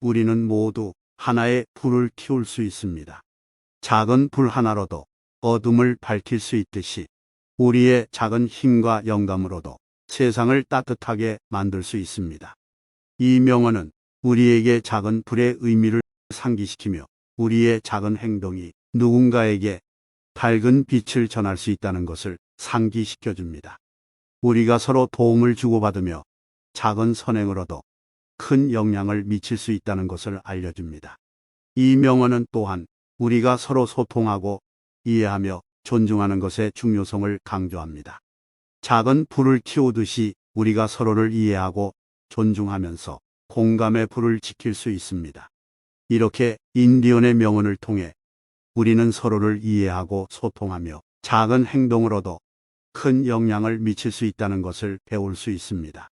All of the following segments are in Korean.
우리는 모두 하나의 불을 키울 수 있습니다. 작은 불 하나로도 어둠을 밝힐 수 있듯이 우리의 작은 힘과 영감으로도 세상을 따뜻하게 만들 수 있습니다. 이 명언은 우리에게 작은 불의 의미를 상기시키며 우리의 작은 행동이 누군가에게 밝은 빛을 전할 수 있다는 것을 상기시켜 줍니다. 우리가 서로 도움을 주고받으며 작은 선행으로도 큰 영향을 미칠 수 있다는 것을 알려줍니다. 이 명언은 또한 우리가 서로 소통하고 이해하며 존중하는 것의 중요성을 강조합니다. 작은 불을 키우듯이 우리가 서로를 이해하고 존중하면서 공감의 불을 지킬 수 있습니다. 이렇게 인디언의 명언을 통해 우리는 서로를 이해하고 소통하며 작은 행동으로도 큰 영향을 미칠 수 있다는 것을 배울 수 있습니다.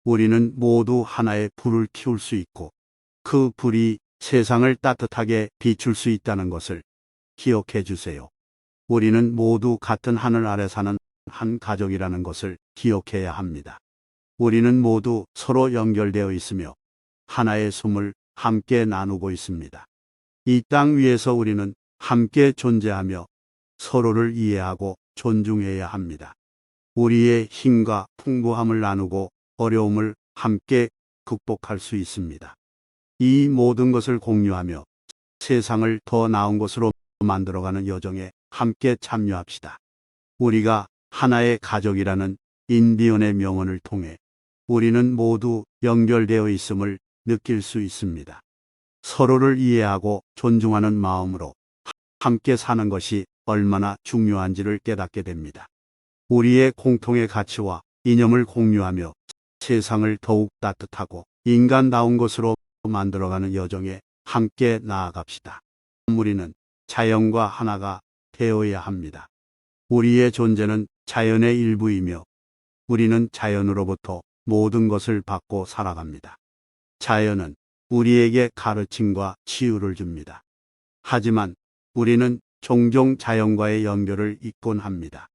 우리는 모두 하나의 불을 키울 수 있고 그 불이 세상을 따뜻하게 비출 수 있다는 것을 기억해 주세요. 우리는 모두 같은 하늘 아래 사는 한 가족이라는 것을 기억해야 합니다. 우리는 모두 서로 연결되어 있으며 하나의 숨을 함께 나누고 있습니다. 이 땅 위에서 우리는 함께 존재하며 서로를 이해하고 존중해야 합니다. 우리의 힘과 풍부함을 나누고 어려움을 함께 극복할 수 있습니다. 이 모든 것을 공유하며 세상을 더 나은 곳으로 만들어가는 여정에 함께 참여합시다. 우리가 하나의 가족이라는 인디언의 명언을 통해 우리는 모두 연결되어 있음을 느낄 수 있습니다. 서로를 이해하고 존중하는 마음으로 함께 사는 것이 얼마나 중요한지를 깨닫게 됩니다. 우리의 공통의 가치와 이념을 공유하며 세상을 더욱 따뜻하고 인간다운 것으로 만들어가는 여정에 함께 나아갑시다. 우리는 자연과 하나가 되어야 합니다. 우리의 존재는 자연의 일부이며 우리는 자연으로부터 모든 것을 받고 살아갑니다. 자연은 우리에게 가르침과 치유를 줍니다. 하지만 우리는 종종 자연과의 연결을 잊곤 합니다.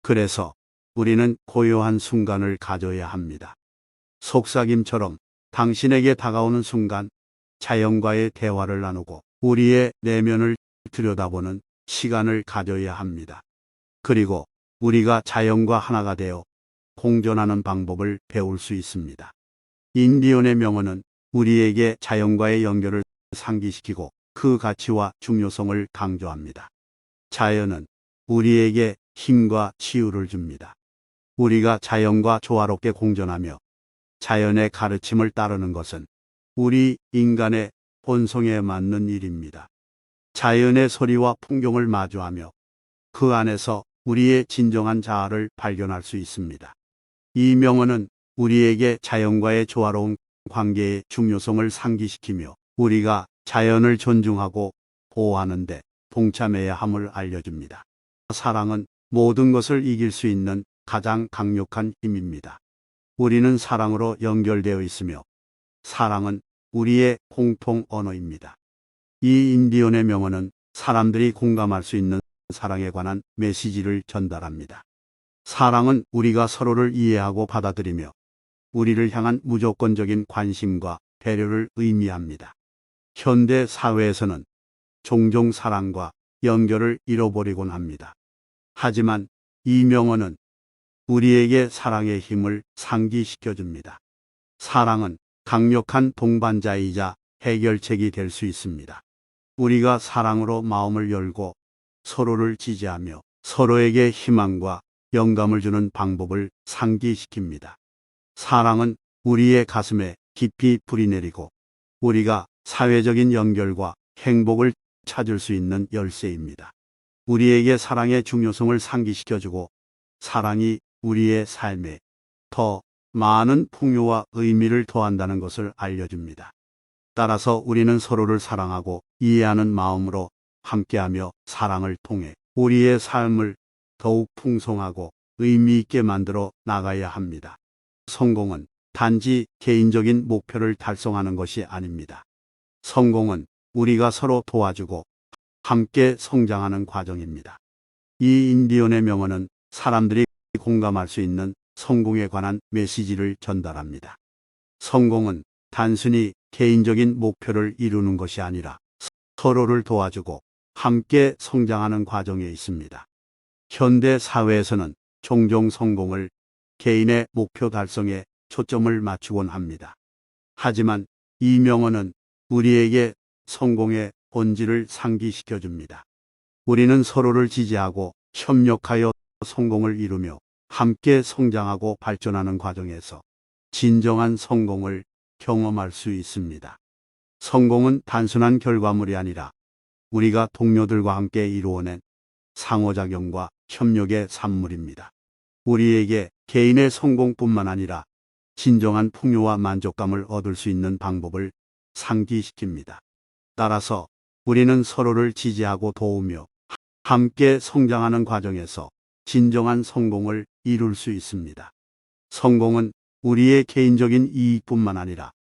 그래서 우리는 고요한 순간을 가져야 합니다. 속삭임처럼 당신에게 다가오는 순간 자연과의 대화를 나누고 우리의 내면을 들여다보는 시간을 가져야 합니다. 그리고 우리가 자연과 하나가 되어 공존하는 방법을 배울 수 있습니다. 인디언의 명언은 우리에게 자연과의 연결을 상기시키고 그 가치와 중요성을 강조합니다. 자연은 우리에게 힘과 치유를 줍니다. 우리가 자연과 조화롭게 공존하며 자연의 가르침을 따르는 것은 우리 인간의 본성에 맞는 일입니다. 자연의 소리와 풍경을 마주하며 그 안에서 우리의 진정한 자아를 발견할 수 있습니다. 이 명언은 우리에게 자연과의 조화로운 관계의 중요성을 상기시키며 우리가 자연을 존중하고 보호하는 데 동참해야 함을 알려줍니다. 사랑은 모든 것을 이길 수 있는 가장 강력한 힘입니다. 우리는 사랑으로 연결되어 있으며 사랑은 우리의 공통 언어입니다. 이 인디언의 명언은 사람들이 공감할 수 있는 사랑에 관한 메시지를 전달합니다. 사랑은 우리가 서로를 이해하고 받아들이며 우리를 향한 무조건적인 관심과 배려를 의미합니다. 현대 사회에서는 종종 사랑과 연결을 잃어버리곤 합니다. 하지만 이 명언은 우리에게 사랑의 힘을 상기시켜 줍니다. 사랑은 강력한 동반자이자 해결책이 될 수 있습니다. 우리가 사랑으로 마음을 열고 서로를 지지하며 서로에게 희망과 영감을 주는 방법을 상기시킵니다. 사랑은 우리의 가슴에 깊이 뿌리 내리고 우리가 사회적인 연결과 행복을 찾을 수 있는 열쇠입니다. 우리에게 사랑의 중요성을 상기시켜주고 사랑이 우리의 삶에 더 많은 풍요와 의미를 더한다는 것을 알려줍니다. 따라서 우리는 서로를 사랑하고 이해하는 마음으로 함께하며 사랑을 통해 우리의 삶을 더욱 풍성하고 의미 있게 만들어 나가야 합니다. 성공은 단지 개인적인 목표를 달성하는 것이 아닙니다. 성공은 우리가 서로 도와주고 함께 성장하는 과정입니다. 이 인디언의 명언은 사람들이 공감할 수 있는 성공에 관한 메시지를 전달합니다. 성공은 단순히 개인적인 목표를 이루는 것이 아니라 서로를 도와주고 함께 성장하는 과정에 있습니다. 현대 사회에서는 종종 성공을 개인의 목표 달성에 초점을 맞추곤 합니다. 하지만 이 명언은 우리에게 성공의 본질을 상기시켜 줍니다. 우리는 서로를 지지하고 협력하여 성공을 이루며 함께 성장하고 발전하는 과정에서 진정한 성공을 경험할 수 있습니다. 성공은 단순한 결과물이 아니라 우리가 동료들과 함께 이루어낸 상호작용과 협력의 산물입니다. 우리에게 개인의 성공뿐만 아니라 진정한 풍요와 만족감을 얻을 수 있는 방법을 상기시킵니다. 따라서 우리는 서로를 지지하고 도우며 함께 성장하는 과정에서 진정한 성공을 이룰 수 있습니다. 성공은 우리의 개인적인 이익뿐만 아니라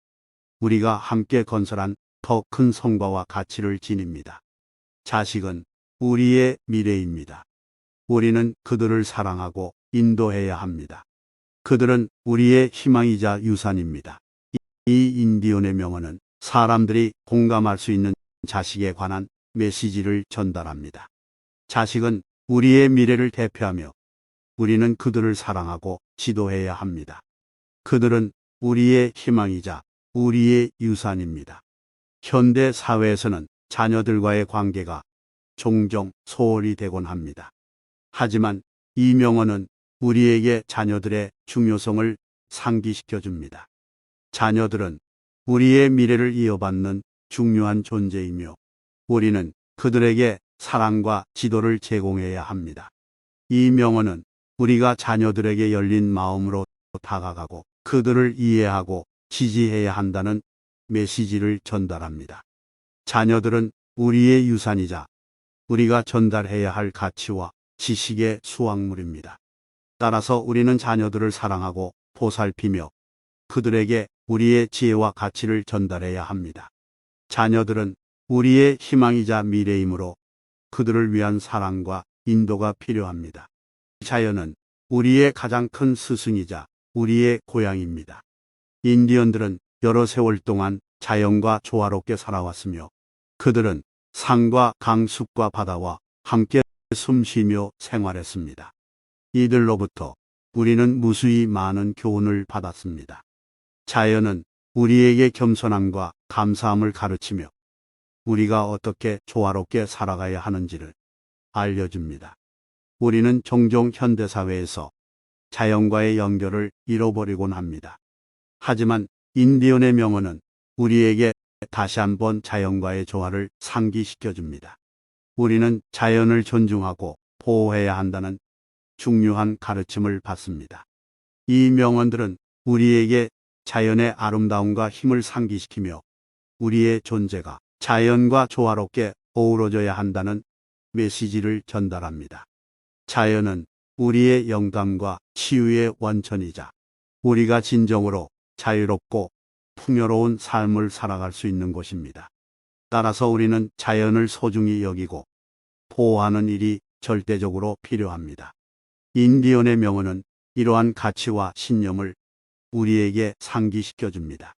우리가 함께 건설한 더 큰 성과와 가치를 지닙니다. 자식은 우리의 미래입니다. 우리는 그들을 사랑하고 인도해야 합니다. 그들은 우리의 희망이자 유산입니다. 이 인디언의 명언은 사람들이 공감할 수 있는 자식에 관한 메시지를 전달합니다. 자식은 우리의 미래를 대표하며 우리는 그들을 사랑하고 지도해야 합니다. 그들은 우리의 희망이자 우리의 유산입니다. 현대 사회에서는 자녀들과의 관계가 종종 소홀히 되곤 합니다. 하지만 이 명언은 우리에게 자녀들의 중요성을 상기시켜 줍니다. 자녀들은 우리의 미래를 이어받는 중요한 존재이며 우리는 그들에게 사랑과 지도를 제공해야 합니다. 이 명언은 우리가 자녀들에게 열린 마음으로 다가가고 그들을 이해하고 지지해야 한다는 메시지를 전달합니다. 자녀들은 우리의 유산이자 우리가 전달해야 할 가치와 지식의 수확물입니다. 따라서 우리는 자녀들을 사랑하고 보살피며 그들에게 우리의 지혜와 가치를 전달해야 합니다. 자녀들은 우리의 희망이자 미래이므로 그들을 위한 사랑과 인도가 필요합니다. 자연은 우리의 가장 큰 스승이자 우리의 고향입니다. 인디언들은 여러 세월 동안 자연과 조화롭게 살아왔으며 그들은 산과 강, 숲과 바다와 함께 숨쉬며 생활했습니다. 이들로부터 우리는 무수히 많은 교훈을 받았습니다. 자연은 우리에게 겸손함과 감사함을 가르치며 우리가 어떻게 조화롭게 살아가야 하는지를 알려줍니다. 우리는 종종 현대사회에서 자연과의 연결을 잃어버리곤 합니다. 하지만 인디언의 명언은 우리에게 다시 한번 자연과의 조화를 상기시켜 줍니다. 우리는 자연을 존중하고 보호해야 한다는 중요한 가르침을 받습니다. 이 명언들은 우리에게 자연의 아름다움과 힘을 상기시키며 우리의 존재가 자연과 조화롭게 어우러져야 한다는 메시지를 전달합니다. 자연은 우리의 영감과 치유의 원천이자 우리가 진정으로 자유롭고 풍요로운 삶을 살아갈 수 있는 곳입니다. 따라서 우리는 자연을 소중히 여기고 보호하는 일이 절대적으로 필요합니다. 인디언의 명언은 이러한 가치와 신념을 우리에게 상기시켜 줍니다.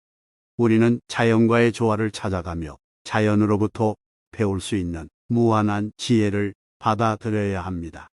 우리는 자연과의 조화를 찾아가며 자연으로부터 배울 수 있는 무한한 지혜를 받아들여야 합니다.